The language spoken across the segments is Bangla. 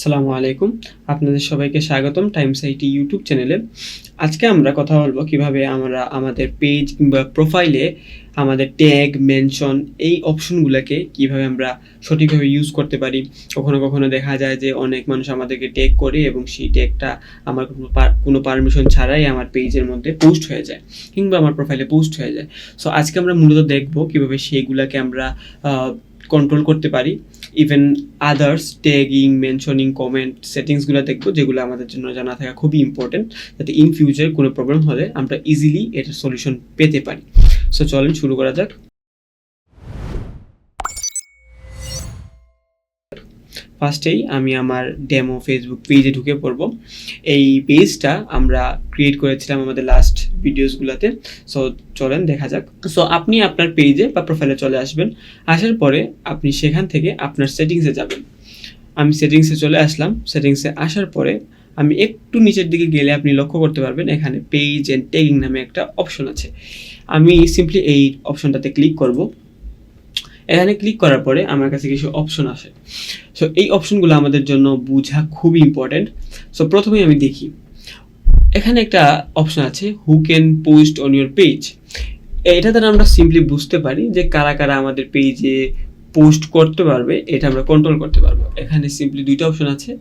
আসসালামু আলাইকুম। আপনাদের সবাইকে স্বাগতম টাইমস আইটি ইউটিউব চ্যানেলে। আজকে আমরা কথা বলবো কিভাবে আমরা আমাদের পেজ কিংবা প্রোফাইলে আমাদের ট্যাগ, মেনশন এই অপশনগুলোকে কিভাবে আমরা সঠিকভাবে ইউজ করতে পারি। কখনো দেখা যায় যে অনেক মানুষ আমাদেরকে ট্যাগ করে এবং সেই ট্যাগটা আমার কোনো পারমিশন ছাড়াই আমার পেজের মধ্যে পোস্ট হয়ে যায় কিংবা আমার প্রোফাইলে পোস্ট হয়ে যায়। সো আজকে আমরা মূলত দেখব কিভাবে সেইগুলোকে আমরা কন্ট্রোল করতে পারি। Even others tagging, mentioning, comment সেটিংসগুলো দেখবো, যেগুলো আমাদের জন্য জানা থাকা খুবই ইম্পর্টেন্ট, যাতে ইন ফিউচার কোনো প্রবলেম হলে আমরা ইজিলি এটার সলিউশন পেতে পারি। সো চলেন শুরু করা যাক। ফার্স্টেই আমি আমার ডেমো ফেসবুক পেজে ঢুকে পড়ব। এই পেজটা আমরা ক্রিয়েট করেছিলাম আমাদের লাস্ট ভিডিওসগুলোতে। সো চলেন দেখা যাক। সো আপনি আপনার পেজে বা প্রোফাইলে চলে আসবেন। আসার পরে আপনি সেখান থেকে আপনার সেটিংসে যাবেন। আমি সেটিংসে চলে আসলাম। সেটিংসে আসার পরে আমি একটু নিচের দিকে গেলে আপনি লক্ষ্য করতে পারবেন এখানে পেজ অ্যান্ড ট্যাগিং নামে একটা অপশন আছে। আমি সিম্পলি এই অপশনটাতে ক্লিক করব। এখানে ক্লিক করার পরে আমার কাছে কিছু অপশন আসে। সো এই অপশনগুলো আমাদের জন্য বোঝা খুবই ইম্পর্টেন্ট। সো প্রথমেই আমি দেখি এখানে একটা অপশন আছে who can post on your page. এটা দ্বারা আমরা সিম্পলি বুঝতে পারি যে কারা কারা আমাদের পেজে পোস্ট করতে পারবে, এটা আমরা কন্ট্রোল করতে পারবো। এখানে সিম্পলি দুইটা অপশন আছে,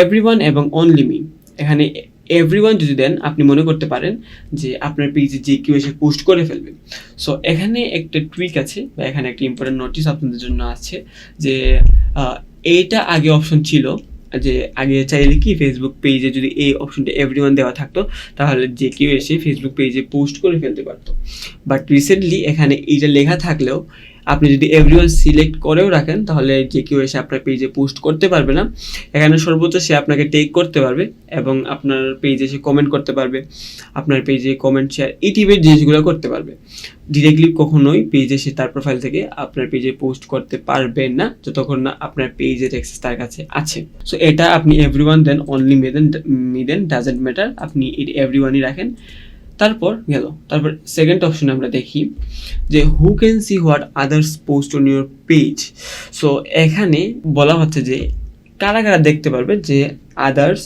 এভরিওয়ান এবং অনলি মি। এখানে এভরিওয়ান যদি দেন আপনি মনে করতে পারেন যে আপনার পেজে যে কেউ এসে পোস্ট করে ফেলবে। সো এখানে একটা টুইক আছে বা এখানে একটা ইম্পর্টেন্ট নোটিস আপনাদের জন্য আছে যে এইটা আগে অপশন ছিল যে আগে চাইলে কি ফেসবুক পেজে যদি এই অপশনটা এভরিওয়ান দেওয়া থাকতো তাহলে যে কেউ এসে ফেসবুক পেজে পোস্ট করে ফেলতে পারতো। বাট রিসেন্টলি এখানে এইটা লেখা থাকলেও আপনি যদি এভরিওয়ান সিলেক্ট করেও রাখেন তাহলে যে কেউ এসে আপনার পেজে পোস্ট করতে পারবে না। এখানে সর্বোচ্চ সে আপনাকে টেক করতে পারবে এবং আপনার পেজে সে কমেন্ট করতে পারবে, আপনার পেজে কমেন্ট শেয়ার এই টাইপের জিনিসগুলো করতে পারবে। ডিরেক্টলি কখনোই পেজে সে তার প্রোফাইল থেকে আপনার পেজে পোস্ট করতে পারবে না যতক্ষণ না আপনার পেজের অ্যাক্সেস তার কাছে আছে। সো এটা আপনি এভরিওয়ান দেন, অনলি মি দেন, ডাজেন্ট ম্যাটার, আপনি এভরিওয়ানই রাখেন। তারপর সেকেন্ড অপশনে আমরা দেখি যে who can see what others post on your page. So এখানে বলা হচ্ছে যে কারা কারা দেখতে পারবে যে আদার্স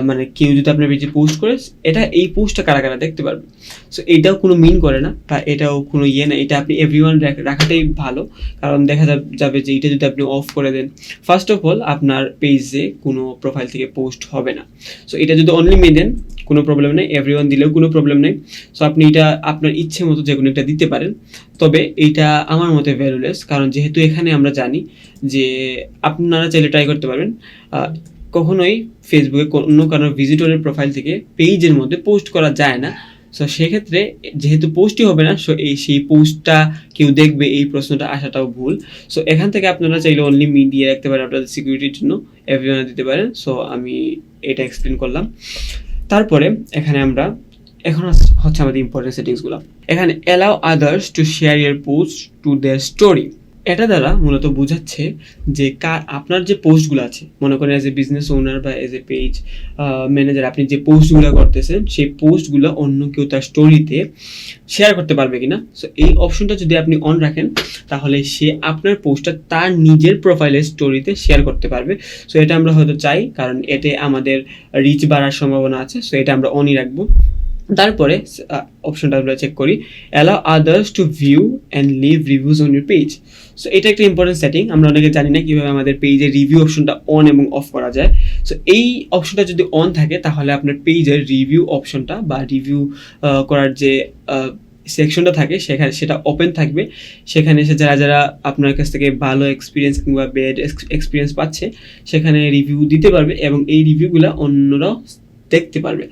মানে কেউ যদি আপনার পেজে পোস্ট করে এটা এই পোস্টটা কারা কারা দেখতে পারবে। সো এটাও কোনো মিন করে না বা এটাও কোনো না, এটা আপনি এভরিওয়ান রাখাটাই ভালো। কারণ দেখা যাবে যে এটা যদি আপনি অফ করে দেন, ফার্স্ট অফ অল আপনার পেজে কোনো প্রোফাইল থেকে পোস্ট হবে না। সো এটা যদি অনলি মি দেন কোনো প্রবলেম নেই, এভরিওয়ান দিলেও কোনো প্রবলেম নেই। সো আপনি এটা আপনার ইচ্ছে মতো যে কোনো একটা দিতে পারেন। তবে এইটা আমার মতে ভ্যালুলেস, কারণ যেহেতু এখানে আমরা জানি যে আপনারা চাইলে ট্রাই করতে পারবেন কখনোই ফেসবুকে অন্য কারো ভিজিটরের প্রোফাইল থেকে পেজের মধ্যে পোস্ট করা যায় না। সো সেক্ষেত্রে যেহেতু পোস্টই হবে না, সো সেই পোস্টটা কেউ দেখবে এই প্রশ্নটা আসাটাও ভুল। সো এখান থেকে আপনারা চাইলে অনলি মি দিয়ে রাখতে পারেন আপনাদের সিকিউরিটির জন্য, এভরিওয়ান দিতে পারেন। সো আমি এটা এক্সপ্লেন করলাম। তারপরে এখানে আমরা এখন হচ্ছে আমাদের ইম্পর্টেন্ট সেটিংসগুলো। এখানে allow others to share year post to their story. এটা দ্বারা মূলত বোঝাচ্ছে যে আপনার যে পোস্টগুলো আছে, মনে করেন এজ এ বিজনেস ওনার বা এজ এ পেজ ম্যানেজার, আপনি যে পোস্টগুলো করতেছেন সেই পোস্টগুলো অন্য কেউ তার স্টোরিতে শেয়ার করতে পারবে কিনা। সো এই অপশনটা যদি আপনি অন রাখেন তাহলে সে আপনার পোস্টটা তার নিজের প্রোফাইলের স্টোরিতে শেয়ার করতে পারবে। সো এটা আমরা হয়তো চাই, কারণ এতে আমাদের রিচ বাড়ার সম্ভাবনা আছে। সো এটা আমরা অনই রাখবো। তারপরে অপশনটা আমরা চেক করি, allow others to view and leave reviews on your page. So এটা একটা ইম্পর্টেন্ট সেটিং, আমরা অনেকে জানি না কীভাবে আমাদের পেজের রিভিউ অপশনটা অন এবং অফ করা যায়। সো এই অপশনটা যদি অন থাকে তাহলে আপনার পেজের রিভিউ অপশনটা বা রিভিউ করার যে সেকশনটা থাকে সেটা ওপেন থাকবে। সেখানে এসে যারা যারা আপনার কাছ থেকে ভালো এক্সপিরিয়েন্স কিংবা ব্যাড এক্সপিরিয়েন্স পাচ্ছে সেখানে রিভিউ দিতে পারবে এবং এই রিভিউগুলো অন্যরাও দেখতে পারবে।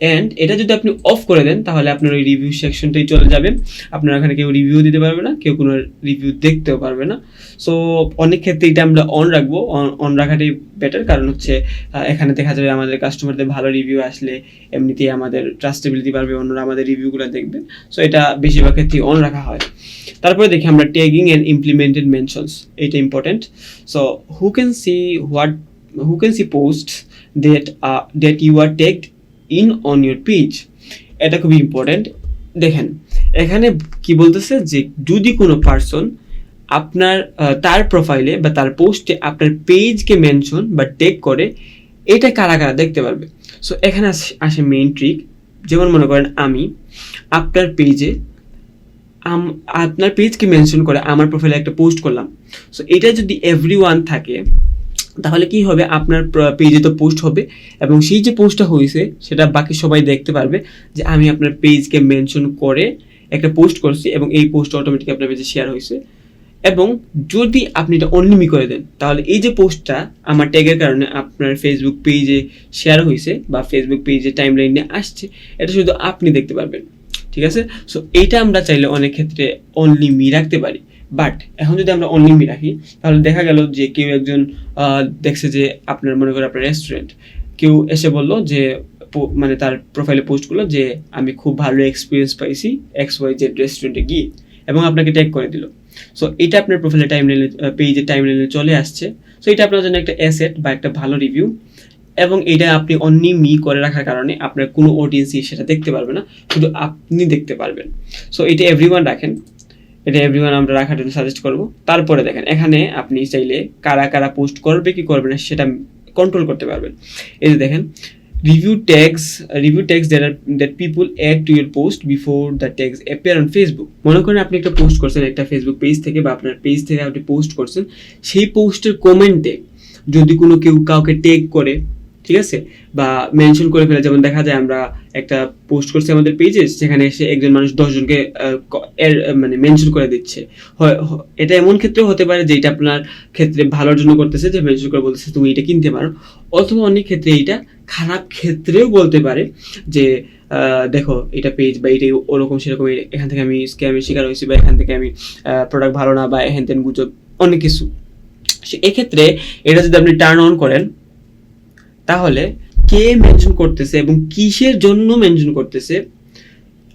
অ্যান্ড এটা যদি আপনি অফ করে দেন তাহলে আপনার ওই রিভিউ সেকশনটাই চলে যাবে, আপনার এখানে কেউ রিভিউ দিতে পারবে না, কেউ কোনো রিভিউ দেখতেও পারবে না। সো অনেক ক্ষেত্রে এটা আমরা অন রাখবো, অন রাখাটাই বেটার, কারণ হচ্ছে এখানে দেখা যাবে আমাদের কাস্টমারদের ভালো রিভিউ আসলে এমনিতেই আমাদের ট্রাস্টেবিলিটি বাড়বে, অন্যরা আমাদের রিভিউগুলো দেখবে। সো এটা বেশিরভাগ ক্ষেত্রেই অন রাখা হয়। তারপরে দেখি আমরা ট্যাগিং অ্যান্ড ইমপ্লিমেন্টেড মেনশনস, এটা important. So who can see post that you are tagged in on your page. এটা খুবই ইম্পর্টেন্ট। দেখেন এখানে কি বলতেছে যে যদি কোনো পার্সন আপনার তার প্রোফাইলে বা তার পোস্টে আপনার পেজকে মেনশন বা ট্যাগ করে, এটা কারা কারা দেখতে পারবে। সো এখানে আসে মেইন ট্রিক। যেমন মনে করেন আমি আপনার পেজে আপনার পেজকে মেনশন করে আমার প্রোফাইলে একটা পোস্ট করলাম। সো এটা যদি এভরিওয়ান থাকে তাহলে কি হবে, আপনার পেজে তো পোস্ট হবে এবং সেই যে পোস্টটা হয়েছে সেটা বাকি সবাই দেখতে পারবে যে আমি আপনার পেজকে মেনশন করে একটা পোস্ট করছি এবং এই পোস্ট অটোমেটিক আপনার পেজে শেয়ার হয়েছে। এবং যদি আপনি এটা অনলি করে দেন তাহলে এই যে পোস্টটা আমার ট্যাগের কারণে আপনার ফেসবুক পেজে শেয়ার হয়েছে বা ফেসবুক পেজে টাইমলাইনে আসছে, এটা শুধু আপনি দেখতে পারবেন। ঠিক আছে, সো এইটা আমরা চাইলে অনেক ক্ষেত্রে অনলি মি রাখতে পারি। বাট এখন যদি আমরা অনলি মি রাখি তাহলে দেখা গেল যে কেউ একজন দেখছে যে আপনার মনে করে আপনার রেস্টুরেন্ট, কেউ এসে বললো যে মানে তার প্রোফাইলে পোস্ট করলো যে আমি খুব ভালো এক্সপিরিয়েন্স পাইছি XYZ রেস্টুরেন্টে গিয়ে, এবং আপনাকে ট্যাগ করে দিল। সো এটা আপনার প্রোফাইলে টাইমলাইনে পেজে টাইমলাইনে চলে আসছে। সো এটা আপনার জন্য একটা অ্যাসেট বা একটা ভালো রিভিউ, এবং এটা আপনি অনলি মি করে রাখার কারণে আপনার কোনো অডিয়েন্সই সেটা দেখতে পারবে না, শুধু আপনি দেখতে পারবেন। সো এটা এভরিওয়ান রাখেন, এটা এভরিওয়ান আমরা রাখার জন্য সাজেস্ট করব। তারপরে দেখেন এখানে আপনি চাইলে কারা কারা পোস্ট করবে কি করবে না সেটা কন্ট্রোল করতে পারবেন। এই যে দেখেন review tags that people add to your post before the tags appear on Facebook. মনে করেন আপনি একটা পোস্ট করছেন একটা ফেসবুক পেজ থেকে বা আপনার পেজ থেকে আপনি পোস্ট করছেন, সেই পোস্টের কমেন্টে যদি কোনো কেউ কাউকে ট্যাগ করে, ঠিক আছে, বা মেনশন করে ফেলে, যেমন দেখা যায় আমরা একটা পোস্ট করছি আমাদের পেজে, সেখানে এসে একজন মানুষ 10 জনকে মানে মেনশন করে দিচ্ছে। এটা এমন ক্ষেত্রেও হতে পারে যে এটা আপনার ক্ষেত্রে ভালোর জন্য করতেছে, যে মেনশন করে বলতেছে তুমি এটা কিনতে পারো, অথবা অনেক ক্ষেত্রে এটা খারাপ ক্ষেত্রেও বলতে পারে যে দেখো এটা পেজ বা এটাই ওরকম সেরকম, এখান থেকে আমি স্ক্যামের শিকার হয়েছি, বা এখান থেকে আমি প্রোডাক্ট ভালো না, বা হ্যান ত্যান গুজব অনেক কিছু। এক্ষেত্রে এটা যদি আপনি টার্ন অন করেন তাহলে কে মেনশন করতেছে এবং কিসের জন্য মেনশন করতেছে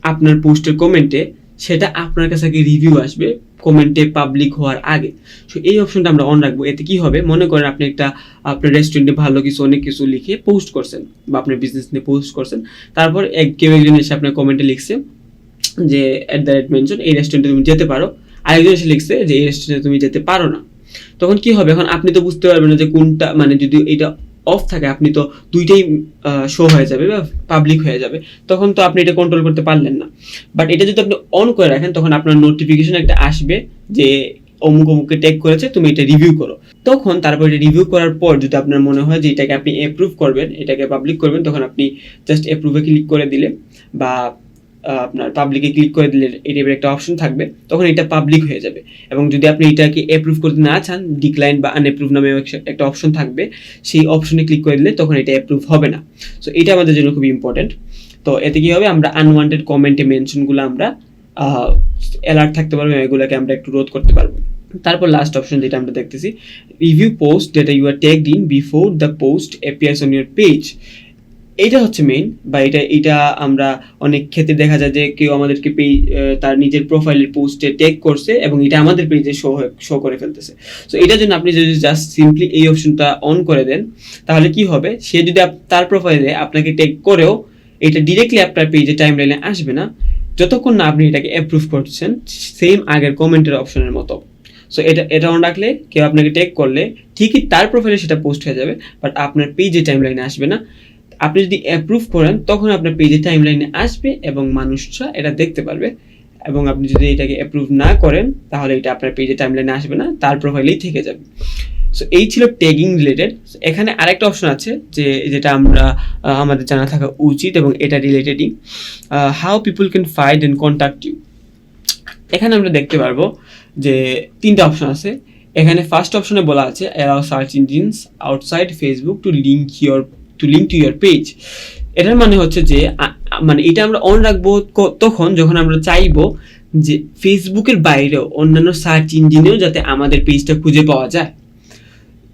আপনার পোস্টের কমেন্টে, সেটা আপনার কাছে আগে রিভিউ আসবে কমেন্টে পাবলিক হওয়ার আগে। সো এই অপশনটা আমরা অন রাখবো। এতে কি হবে, মনে করেন আপনি একটা আপনার রেস্টুরেন্টে ভালো কিছু অনেক কিছু লিখে পোস্ট করছেন বা আপনার বিজনেস নিয়ে পোস্ট করছেন, তারপর কেউ একজন এসে আপনার কমেন্টে লিখছে যে @মেনশন এই রেস্টুরেন্টে তুমি যেতে পারো, আরেকজন এসে লিখছে যে এই রেস্টুরেন্টে তুমি যেতে পারো না। তখন কি হবে, এখন আপনি তো বুঝতে পারবেন না যে কোনটা, মানে যদি এটা অফ থাকে আপনি তো দুইটাই শো হয়ে যাবে বা পাবলিক হয়ে যাবে, তখন তো আপনি এটা কন্ট্রোল করতে পারলেন না। বাট এটা যদি আপনি অন করে রাখেন তখন আপনার নোটিফিকেশন একটা আসবে যে অমুক অমুককে ট্যাগ করেছে, তুমি এটা রিভিউ করো। তখন তারপর এটা রিভিউ করার পর যদি আপনার মনে হয় যে এটাকে আপনি অ্যাপ্রুভ করবেন, এটাকে পাবলিক করবেন, তখন আপনি জাস্ট অ্যাপ্রুভে ক্লিক করে দিলে বা আপনার পাবলিকে ক্লিক করে দিলে এই টাইপের একটা অপশন থাকবে, তখন এটা পাবলিক হয়ে যাবে। এবং যদি আপনি এটাকে অ্যাপ্রুভ করতে না চান, ডিক্লাইন বা আনঅ্যাপ্রুভ নামে একটা অপশন থাকবে, সেই অপশনে ক্লিক করে দিলে তখন এটা অ্যাপ্রুভ হবে না। সো এটা আমাদের জন্য খুবই ইম্পর্টেন্ট। তো এতে কি হবে, আমরা আনওয়ান্টেড কমেন্টে মেনশনগুলো আমরা অ্যালার্ট থাকতে পারবো, এগুলোকে আমরা একটু রোধ করতে পারবো। তারপর লাস্ট অপশন যেটা আমরা দেখতেছি, review post that you are tagged in before the post appears on your page. এইটা হচ্ছে মেইন, বা এটা আমরা অনেক ক্ষেত্রে দেখা যায় যে কেউ আমাদেরকে তার নিজের প্রোফাইলের পোস্টে ট্যাগ করছে এবং এটা আমাদের পেজে শো করে ফেলতেছে। সো এটার জন্য আপনি যদি জাস্ট সিম্পলি এই অপশনটা অন করে দেন তাহলে কি হবে, সে যদি তার প্রোফাইলে আপনাকে ট্যাগ করেও এটা ডিরেক্টলি আপনার পেজে টাইমলাইনে আসবে না, যতক্ষণ না আপনি এটাকে অ্যাপ্রুভ করছেন সেম আগের কমেন্টের অপশনের মতো। সো এটা অন রাখলে কেউ আপনাকে ট্যাগ করলে ঠিকই তার প্রোফাইলে সেটা পোস্ট হয়ে যাবে, বাট আপনার পেজে টাইমলাইনে আসবে না। আপনি যদি অ্যাপ্রুভ করেন তখন আপনার পেজে টাইমলাইনে আসবে এবং মানুষরা এটা দেখতে পারবে। এবং আপনি যদি এটাকে অ্যাপ্রুভ না করেন তাহলে এটা আপনার পেজে টাইমলাইনে আসবে না, তার প্রোফাইলেই থেকে যাবে। সো এই ছিল ট্যাগিং রিলেটেড। এখানে আরেকটা অপশন আছে যেটা আমরা আমাদের জানা থাকা উচিত এবং এটা রিলেটেডই, how people can find and contact you. এখানে আমরা দেখতে পারবো যে 3টা অপশন আছে। এখানে ফার্স্ট অপশনে বলা আছে allow search engines outside Facebook two link to your page. এটার মানে হচ্ছে যে মানে এটা আমরা অন রাখবো তখন যখন আমরা চাইবো যে ফেসবুকের বাইরেও অন্যান্য সার্চ ইঞ্জিনেও যাতে আমাদের পেজটা খুঁজে পাওয়া যায়,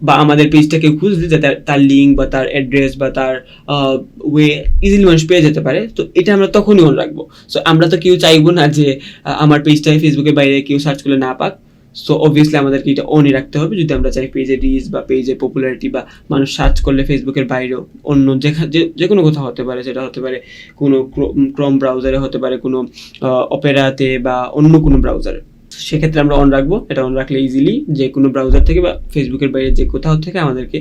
বা আমাদের পেজটাকে খুঁজলে যাতে তার লিঙ্ক বা তার অ্যাড্রেস বা তার ওয়ে ইজিলি মানুষ পেয়ে যেতে পারে। তো এটা আমরা তখনই অন রাখবো। সো আমরা তো কেউ চাইবো না যে আমার পেজটাই ফেসবুকের বাইরে কেউ সার্চ করলে না পাক। সো অবভিয়াসলি আমাদেরকে এটা অনই রাখতে হবে যদি আমরা চাই পেজের রিচ বা পেজের পপুলারিটি বা মানুষ সার্চ করলে ফেসবুকের বাইরেও অন্য যে কোনো কোথাও হতে পারে, সেটা হতে পারে কোনো ক্রোম ব্রাউজারে, হতে পারে কোনো অপেরাতে বা অন্য কোনো ব্রাউজারে। সেক্ষেত্রে আমরা অন রাখবো। এটা অন রাখলে ইজিলি যে কোনো ব্রাউজার থেকে বা ফেসবুকের বাইরে যে কোথাও থেকে আমাদেরকে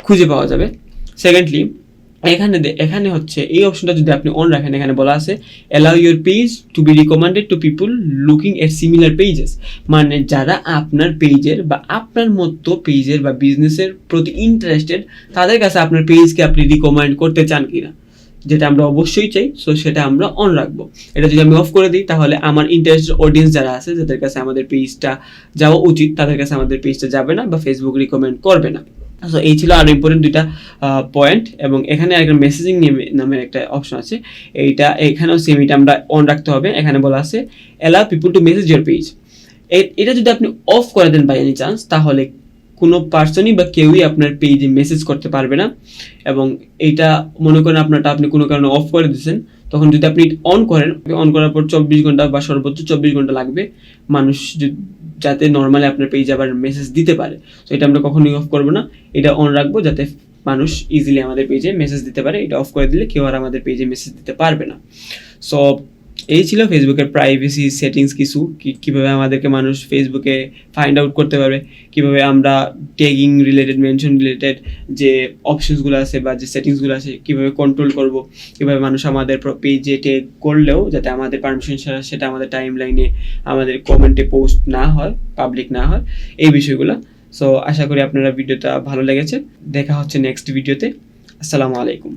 খুঁজে পাওয়া যাবে। সেকেন্ডলি এখানে হচ্ছে এই অপশনটা যদি আপনি অন রাখেন, এখানে বলা আছে allow your page to be recommended to people looking at similar pages, মানে যারা আপনার পেজের বা আপনার মতো পেজের বা বিজনেসের প্রতি ইন্টারেস্টেড তাদের কাছে আপনার পেজকে আপনি রিকমেন্ড করতে চান কিনা, যেটা আমরা অবশ্যই চাই। সো সেটা আমরা অন রাখবো। এটা যদি আমি অফ করে দিই তাহলে আমার ইন্টারেস্টেড অডিয়েন্স যারা আছে, যাদের কাছে আমাদের পেজটা যাওয়া উচিত, তাদের কাছে আমাদের পেজটা যাবে না বা ফেসবুক রিকমেন্ড করবে না। সো এই ছিল আরও ইম্পর্টেন্ট দুইটা পয়েন্ট। এবং এখানে একটা মেসেজিং নামের একটা অপশন আছে, এখানেও সেম, এটা আমরা অন রাখতে হবে। এখানে বলা আছে allow people to message your page. এটা যদি আপনি অফ করে দেন বাই এনি চান্স, তাহলে কোনো পার্সনই বা কেউই আপনার পেজে মেসেজ করতে পারবে না। এবং এইটা মনে করেন আপনি কোনো কারণে অফ করে দিয়েছেন, তখন যদি আপনি অন করেন, অন করার পর 24 ঘন্টা বা সর্বোচ্চ 24 ঘন্টা লাগবে মানুষ যাতে নর্মালি আপনার পেজে আবার মেসেজ দিতে পারে। তো এটা আমরা কখনোই অফ করবো না, এটা অন রাখবো যাতে মানুষ ইজিলি আমাদের পেজে মেসেজ দিতে পারে। এটা অফ করে দিলে কেউ আর আমাদের পেজে মেসেজ দিতে পারবে না। সো এই ছিল ফেসবুকের প্রাইভেসি সেটিংস কিছু, কীভাবে আমাদেরকে মানুষ ফেসবুকে ফাইন্ড আউট করতে পারবে, কীভাবে আমরা ট্যাগিং রিলেটেড, মেনশন রিলেটেড যে অপশনসগুলো আছে বা যে সেটিংসগুলো আছে কীভাবে কন্ট্রোল করব, কীভাবে মানুষ আমাদের পেজে ট্যাগ করলেও যাতে আমাদের পারমিশন ছাড়া সেটা আমাদের টাইম লাইনে আমাদের কমেন্টে পোস্ট না হয়, পাবলিক না হয়, এই বিষয়গুলো। সো আশা করি আপনারা ভিডিওটা ভালো লেগেছে। দেখা হচ্ছে নেক্সট ভিডিওতে। আসসালামু আলাইকুম।